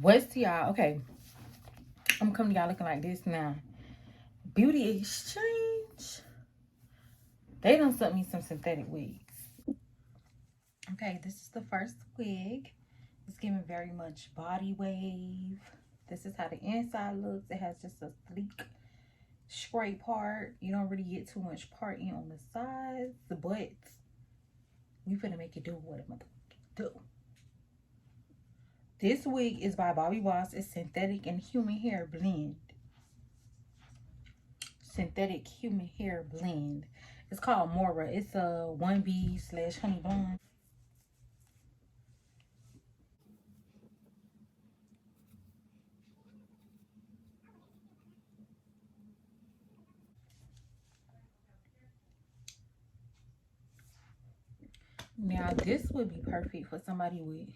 What's y'all? Okay, I'm coming to y'all looking like this now. Beauty Exchange. They done sent me some synthetic wigs. Okay, this is the first wig. It's giving very much body wave. This is how the inside looks. It has just a sleek, straight part. You don't really get too much parting on the sides, but we finna make it do what it motherfucking do. This wig is by Bobbi Boss. It's synthetic and human hair blend. Synthetic human hair blend. It's called Mora. It's a 1B/honey blonde. Now this would be perfect for somebody with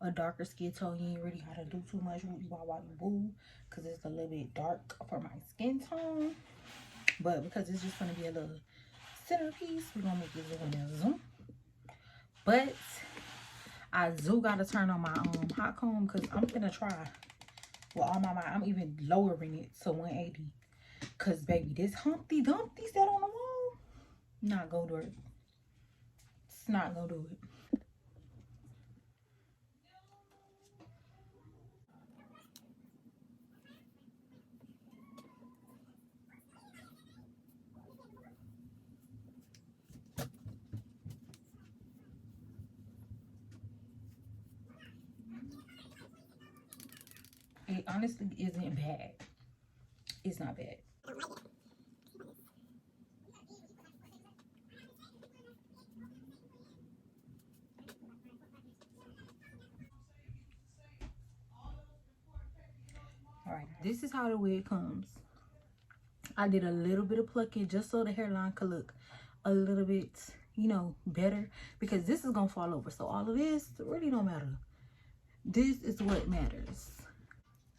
a darker skin tone. You ain't really gotta do too much woody wah boo, because it's a little bit dark for my skin tone. But because it's just gonna be a little centerpiece, we're gonna make it zoom. But I gotta turn on my hot comb because I'm gonna try with all my might. I'm even lowering it to 180. Cause baby, this Humpty Dumpty set on the wall, not gonna do it. It's not gonna do it. It honestly isn't bad. It's not bad. All right, this is how the wig comes. I did a little bit of plucking just so the hairline could look a little bit, you know, better, because this is gonna fall over. So all of this really don't matter. This is what matters.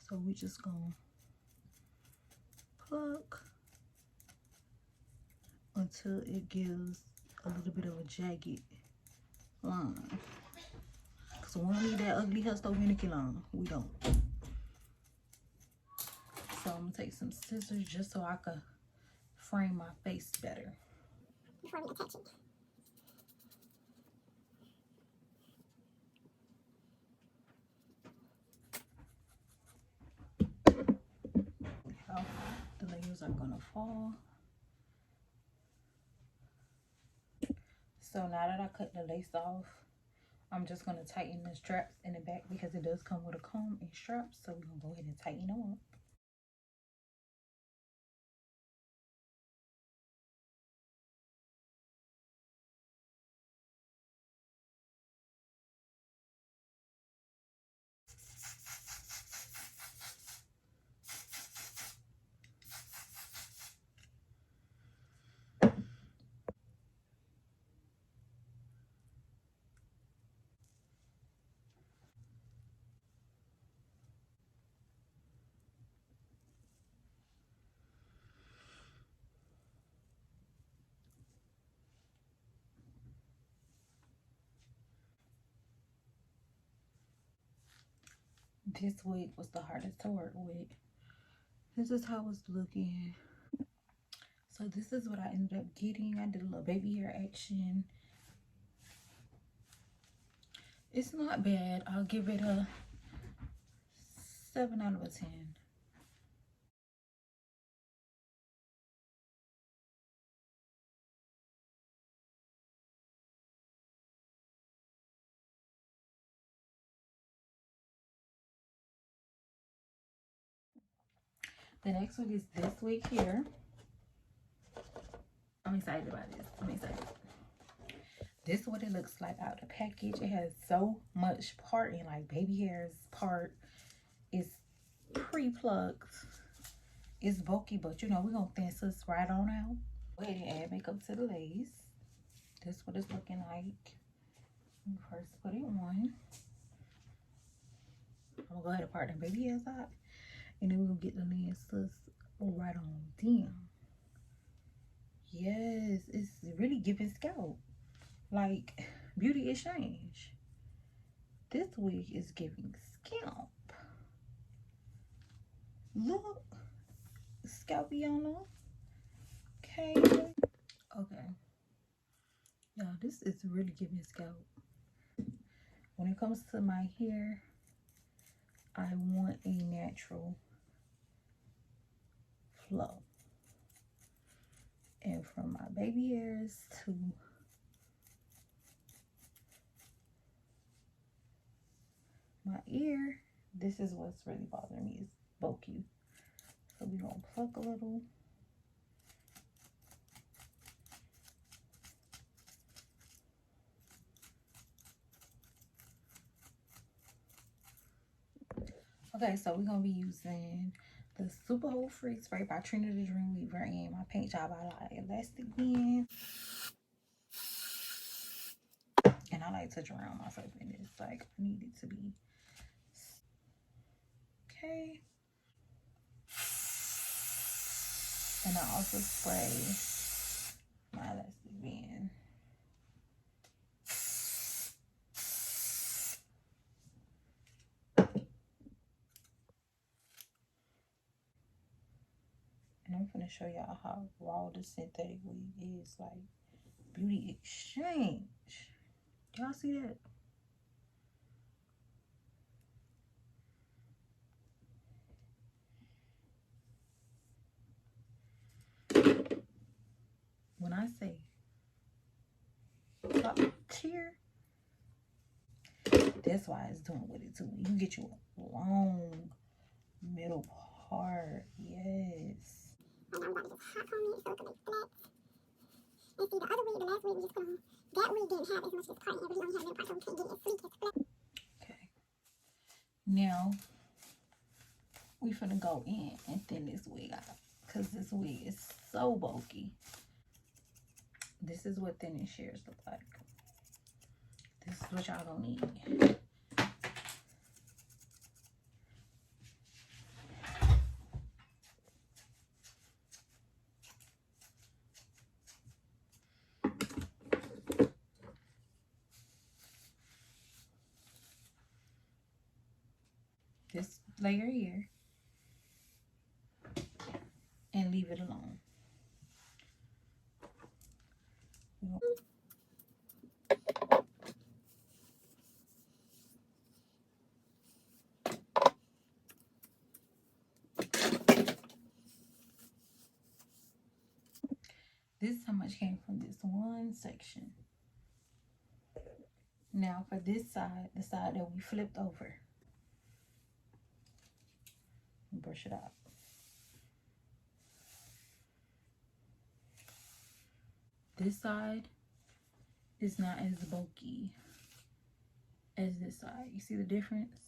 So we just gonna pluck until it gives a little bit of a jagged line. So we don't need that ugly Hesto finicky line. We don't. So I'm gonna take some scissors just so I can frame my face better. Before we attach it. The layers are gonna fall. So now that I cut the lace off, I'm just gonna tighten the straps in the back because it does come with a comb and straps. So we're gonna go ahead and tighten them up. This wig was the hardest to work with. This is how it's looking. So this is what I ended up getting. I did a little baby hair action. It's not bad. I'll give it a 7 out of a 10. The next one is this wig here. I'm excited about this. I'm excited. This is what it looks like out the package. It has so much parting, like baby hairs part. It's pre-plucked. It's bulky, but you know, we're gonna thin this right on out. Go ahead and add makeup to the lace. This is what it's looking like. First put it on. I'm gonna go ahead and part the baby hairs out. And then we're gonna get the lenses right on down. Yes, it's really giving scalp. Like Beauty Exchange. This wig is giving scalp. Look, Scalpiana. Okay. Okay. Y'all, this is really giving scalp. When it comes to my hair, I want a natural flow. And from my baby hairs to my ear, this is what's really bothering me, is bulky. So we're gonna pluck a little. Okay, so we're gonna be using the Super Hold Free Spray by Trinity Dreamweaver and my paint job by Elastic Bend. And I like touch around myself in this, like I need it to be okay. And I also spray my Elastic Bend. And I'm gonna show y'all how raw the synthetic wig is, like Beauty Exchange. Y'all see that? When I say top tier, that's why it's doing what it do. You get you a long middle part. Yes. And I'm about to just hop on it so it can make flat. And see, the other wig, the last wig we just put on, that wig didn't have as much as part, it really only had little part, so we couldn't get it as sleek as flat. Okay. Now we finna go in and thin this wig out, because this wig is so bulky. This is what thinning shears look like. This is what y'all gonna need. This layer here, and leave it alone. This is how much came from this one section. Now for this side, the side that we flipped over, brush it out. This side is not as bulky as this side. You see the difference?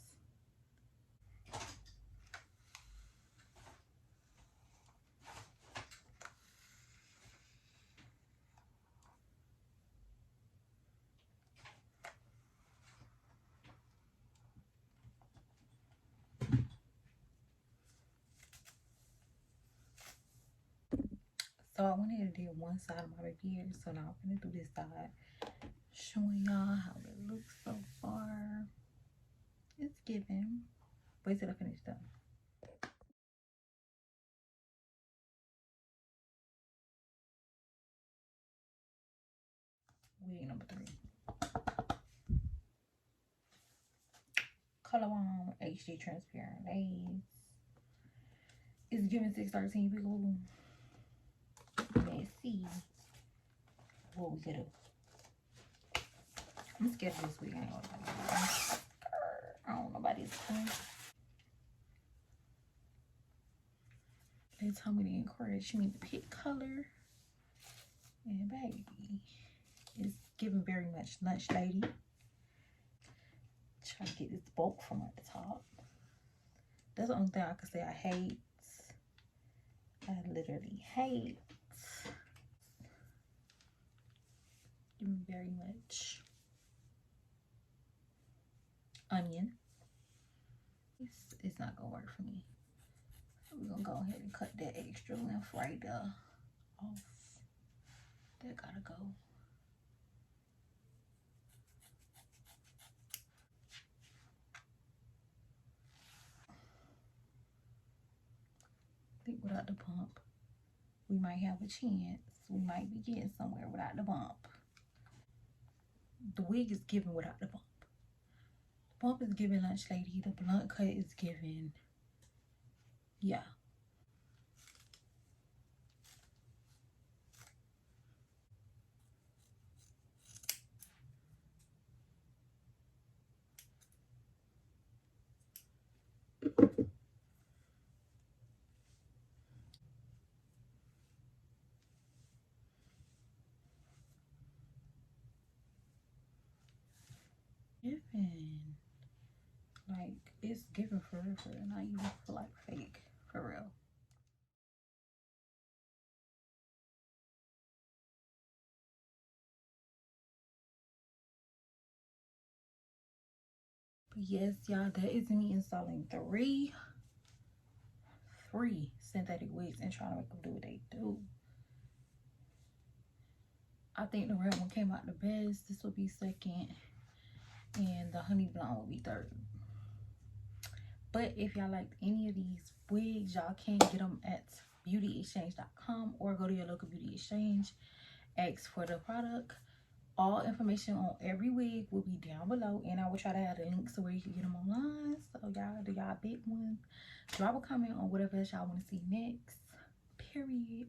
So I went ahead and did one side of my baby hair. So now I'm gonna do this side, showing y'all how it looks so far. It's giving. Wait till I finish though. Wig number 3. Color on HD transparent lace. It's giving 613 Peekaboo. Let's see what we could do. I'm scared of this wig. I ain't gonna lie. I don't know about this one. They told me to encourage me to pick color. And baby, it's giving very much lunch lady. Try to get this bulk from at the top. That's the only thing I can say I hate. I literally hate. Giving very much onion. It's not gonna work for me. So we're gonna go ahead and cut that extra length right there off. That gotta go. think without the pump, we might have a chance. We might be getting somewhere without the bump. The wig is giving without the bump. The bump is giving lunch lady. The blunt cut is giving, yeah. Giving. Like, it's giving for real, not even for like fake, for real. But yes, y'all, that is me installing three synthetic wigs and trying to make them do what they do. I think the red one came out the best. This will be second, and the honey blonde will be third. But if y'all liked any of these wigs, y'all can get them at beautyexchange.com or go to your local beauty exchange, ask for the product. All information on every wig will be down below, and I will try to add a link so where you can get them online. So y'all do y'all big one. Drop a comment on whatever else y'all want to see next. Period.